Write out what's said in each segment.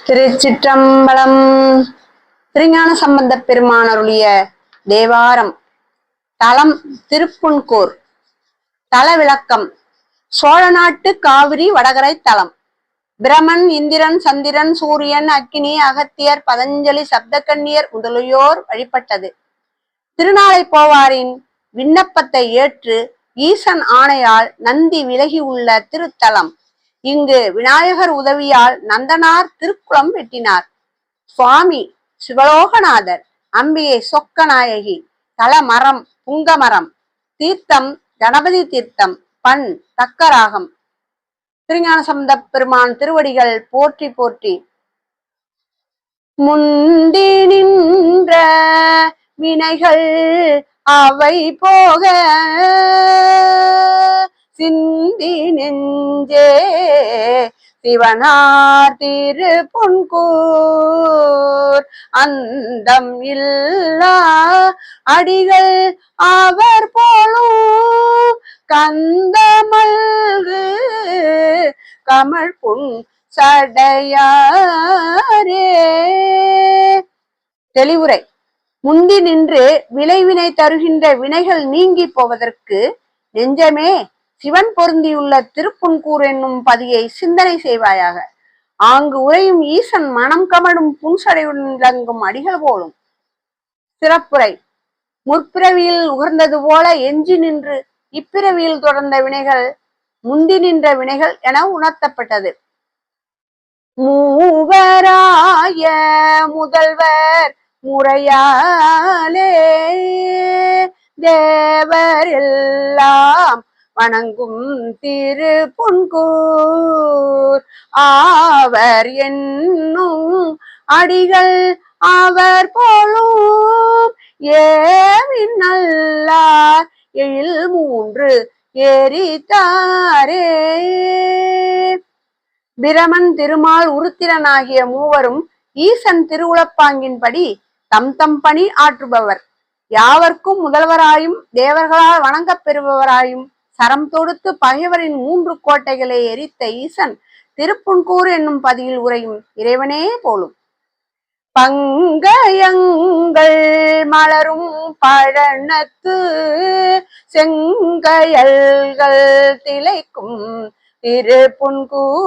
திருச்சிற்றம்பலம். திருஞான சம்பந்தப் பெருமான் அருளிய தேவாரம். தலம் திருப்புன்கூர். தல விளக்கம். சோழ நாட்டு காவிரி வடகரை தலம். பிரமன், இந்திரன், சந்திரன், சூரியன், அக்கினி, அகத்தியர், பதஞ்சலி, சப்தகன்னியர் முதலியோர் வழிபட்டது. திருநாளை போவாரின் விண்ணப்பத்தை ஏற்று ஈசன் ஆணையால் நந்தி விலகி உள்ள திருத்தலம். இங்கு விநாயகர் உதவியால் நந்தனார் திருக்குளம் வெட்டினார். சுவாமி சிவலோகநாதர், அம்பிகை சொக்கநாயகி. தல மரம் புங்கமரம். தீர்த்தம் கணபதி தீர்த்தம். பண் தக்கராகம். திருஞான சம்பந்தப் பெருமான் திருவடிகள் போற்றி போற்றி. முந்தி நின்ற வினைகள் அவை போக சிந்தி நெஞ்சே சிவனார் திருப்புன்கூர். அந்தம் இல்லா அடிகள் அவர் போலும் கந்தமல்கு கமழ் புன் சடையாரே. தெளிவுரை. முந்தி நின்று விளைவினை தருகின்ற வினைகள் நீங்கி போவதற்கு நெஞ்சமே சிவன் பொருந்தியுள்ள திருப்புன்கூர் என்னும் பதியை சிந்தனை செய்வாயாக. ஆங்கு உரையும் ஈசன் மனம் கமழும் புன்சடையுடன் விளங்கும் அடிகள் போலும். சிறப்புரை. முற்பிறவியில் உகர்ந்தது போல எஞ்சி நின்று இப்பிறவியில் தொடர்ந்த வினைகள் முந்தி நின்ற வினைகள் என உணர்த்தப்பட்டது. மூவராய முதல்வர் முறையாலே தேவர் எல்லாம் வணங்கும் திருப்புன்கூர். ஆவர் என்னும் அடிகள் அவர் போலும் ஏவின் நல்லார் எழில் மூன்று எரித்தாரே. பிரமன், திருமால், உருத்திரன் ஆகிய மூவரும் ஈசன் திருவுளப்பாங்கின்படி தம் தம் பணி ஆற்றுபவர். யாவர்க்கும் முதல்வராயும் தேவர்களால் வணங்கப் பெறுபவராயும் சரம் தொடுத்து பகைவரின் 3 கோட்டைகளை எரித்த ஈசன் திருப்புன்கூர் என்னும் பதியில் உரையும் இறைவனே போலும். பங்கயங்கள் மலரும் பழனத்து செங்கயல்கள் திளைக்கும் திருப்புன்கூர்.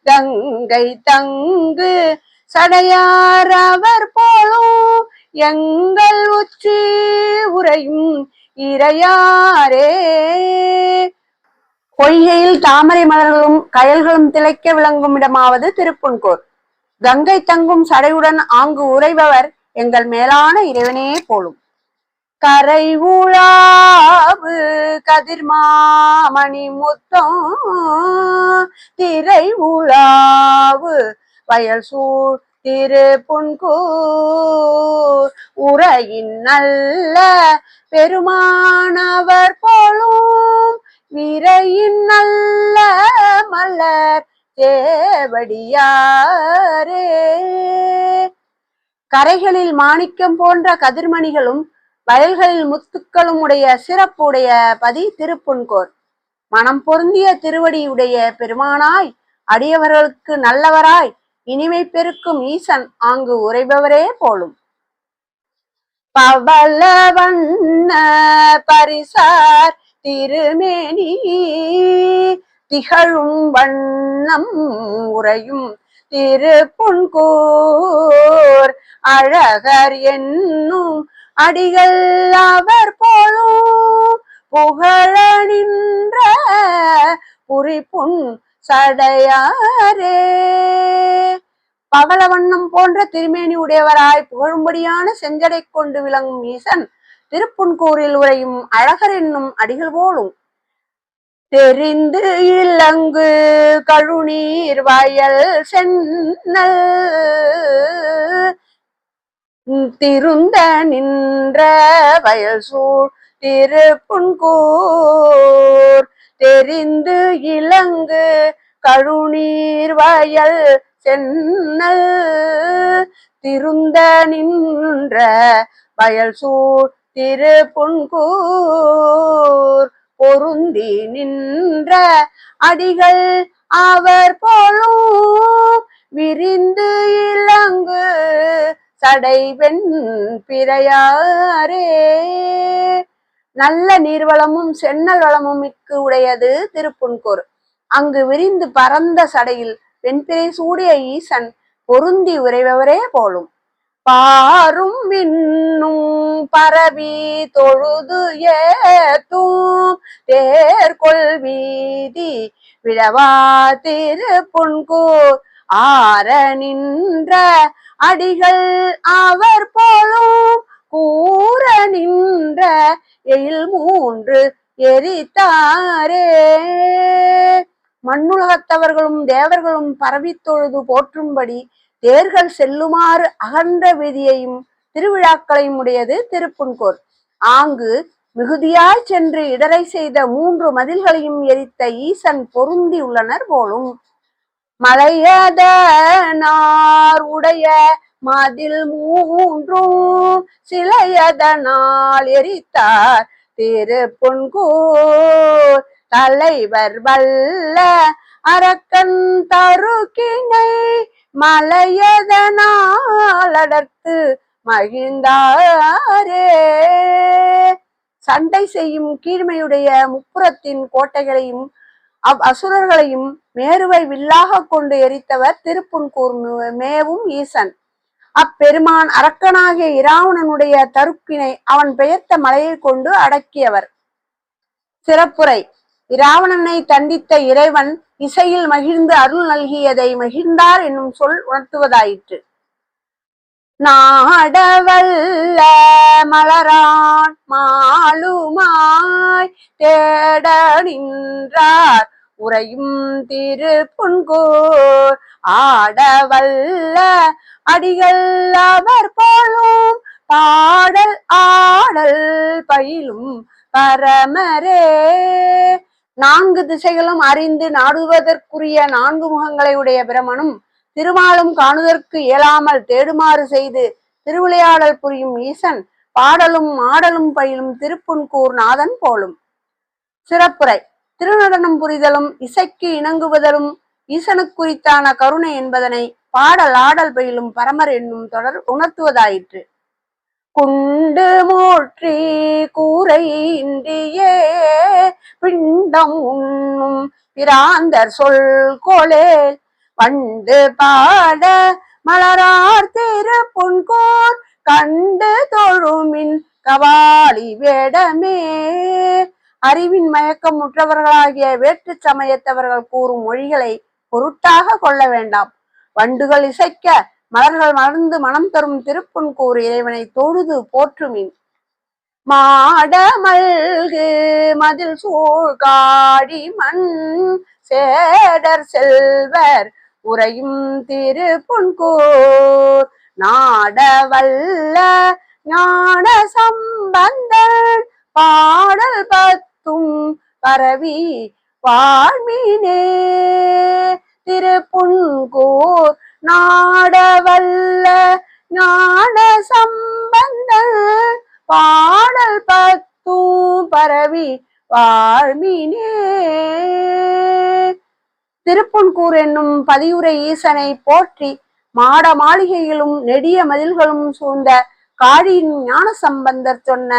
கங்கை தங்கு சடையார் அவர் போலும் எங்கள் உச்சி உரையும் இறையாரே. பொய்கையில் தாமரை மலர்களும் கயல்களும் திளைக்க விளங்கும் இடமாவது திருப்புன்கூர். கங்கை தங்கும் சடையுடன் ஆங்கு உறைபவர் எங்கள் மேலான இறைவனே போலும். கரை உழாவு கதிர்மாமணி முத்தம் திரை உழாவு வயல் சூழ் திருப்புன்கூர். உரையின் நல்ல பெருமானவர் போலும் விரையின் நல்ல மலர் தேவடியாரே. கரைகளில் மாணிக்கம் போன்ற கதிர்மணிகளும் வயல்களில் முத்துக்களும் உடைய சிறப்புடைய பதி திருப்புன்கூர். மனம் பொருந்திய திருவடியுடைய பெருமானாய் அடியவர்களுக்கு நல்லவராய் இனிமை பெருக்கும் ஈசன் ஆங்கு உறைபவரே போலும். பவள வண்ண பரிசார் திருமேனி திகழும் வண்ணம் உறையும் திருப்புன்கூர். அழகர் என்னும் அடிகள் அவர் போலும் புகழ நின்ற புரிப்புன் சடையாரே. பவள வண்ணம் போன்ற திருமேனி உடையவராய் புகழும்படியான செஞ்சடை கொண்டு விளங்கும் ஈசன் திருப்புன்கூரில் உரையும் அழகர் என்னும் அடிகள் போலும். தெரிந்து இலங்கு கழுநீர் வயல் சென்னல் திருந்த நின்ற வயல் சூழ் திருப்புன்கூர். தெரிந்து இலங்கு கழுநீர் வயல் சென்னல் திருந்த நின்ற வயல் சூழ் திருப்புன்கூர். பொருந்தி நின்ற அடிகள் அவர் போலும் விரிந்து இலங்கு சடைவெண் பிறையாரே. நல்ல நீர்வளமும் சென்னல் வளமும் மிக்கு உடையது திருப்புன்கூர். அங்கு விரிந்து பரந்த சடையில் வெண்பிறை சூடிய ஈசன் பொருந்தி உறைபவரே போலும். பாரும் விண்ணும் பரவி தொழுது ஏத்தும் தேர்கொள் வீதி விழவா திருப்புன்கூர் ஆர நின்ற அடிகள் அவர் போலும் கூற நின்ற எயில் மூன்று எரித்தாரே. மண்ணுலகத்தவர்களும் தேவர்களும் பரவி தொழுது போற்றும்படி தேர்கள் செல்லுமாறு அகன்ற வீதியையும் திருவிழாக்களையும் உடையது திருப்புன்கூர். ஆங்கு மிகுதியாய் சென்று இடரை செய்த 3 மதில்களையும் எரித்த ஈசன் பொருந்தி உள்ளனர் போலும். மலையதனார் உடைய மதில் 3 சிலையதனால் எரித்தார் திருப்புன்கூர் தலைவர் வல்ல அரக்கன் தருக்கினை மலையதனால் அடர்த்து மகிழ்ந்தாரே. சண்டை செய்யும் கீழ்மையுடைய முப்புறத்தின் கோட்டைகளையும் அசுரர்களையும் மேருவை வில்லாக கொண்டு எரித்தவர் திருப்புன்கூர் மேவும் ஈசன். அப்பெருமான் அரக்கனாகிய இராவணனுடைய தருக்கினை அவன் பெயர்த்த மலையை கொண்டு அடக்கியவர். சிறப்புரை: இராவணனை தண்டித்த இறைவன் இசையில் மகிழ்ந்து அருள் நல்கியதை மகிழ்ந்தார் என்னும் சொல் உணர்த்துவதாயிற்று. நாடவல்ல மலரான் மாலுமாய் தேட நின்றார் உறையும் திருப்புன்கூர் ஆடவல்ல அடிகள் அவர் போலும் பாடல் ஆடல் பயிலும் பரமரே. 4 திசைகளும் அறிந்து நாடுவதற்குரிய 4 முகங்களை உடைய பிரமனும் திருமாலும் காணுதற்கு இயலாமல் தேடுமாறு செய்து திருவிளையாடல் புரியும் ஈசன் பாடலும் ஆடலும் பயிலும் திருப்புன்கூர் நாதன் போலும். சிறப்புரை: திருநடனம் புரிதலும் இசைக்கு இணங்குவதலும் ஈசனுக்குறித்தான கருணை என்பதனை பாடல் ஆடல் பயிலும் பரமர் என்னும் தொடர் உணர்த்துவதாயிற்று. குண்டு மூற்றி கூரை இன்றியே பிண்டம் உண்ணும் பிராந்தர் சொல் கோளேல் வண்டு பாட மலரார் திருப்புன்கூர் கண்டு தொழுமின் கவாலி வேடமே. அறிவின் மயக்கம் முற்றவர்களாகிய வேற்று சமயத்தவர்கள் கூறும் மொழிகளை பொருட்டாக கொள்ள வேண்டாம். வண்டுகள் இசைக்க மலர்கள் மலர்ந்து மனம் தரும் திருப்புன்கூர் இறைவனை தொழுது போற்றுமின். மாட மல்கு மதில் சூழ்காடி மண் சேடர் செல்வர் உறையும் திருப்புன்கூர் நாடவல்ல ஞான சம்பந்தன் பாடல் 10 பரவி வாழ்மினே. திருப்புன்கூர் நாடவல்ல ஞான சம்பந்தன் பாடல் 10 பரவி வாழ்மினே. திருப்புன்கூர் என்னும் பதியுரை ஈசனை போற்றி மாட மாளிகைகளும் நெடிய மதில்களும் சூழ்ந்த காழியின் ஞான சம்பந்தர் சொன்ன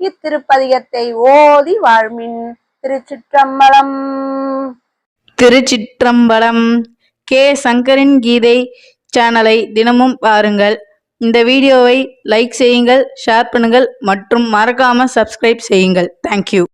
இத்திருப்பதிகத்தை ஓதி வாழ்மின். திருச்சிற்றம்பலம். திருச்சிற்றம்பலம். கே சங்கரின் கீதை சேனலை தினமும் பாருங்கள். இந்த வீடியோவை லைக் செய்யுங்கள், ஷேர் பண்ணுங்கள் மற்றும் மறக்காம சப்ஸ்கிரைப் செய்யுங்கள். தேங்க்யூ.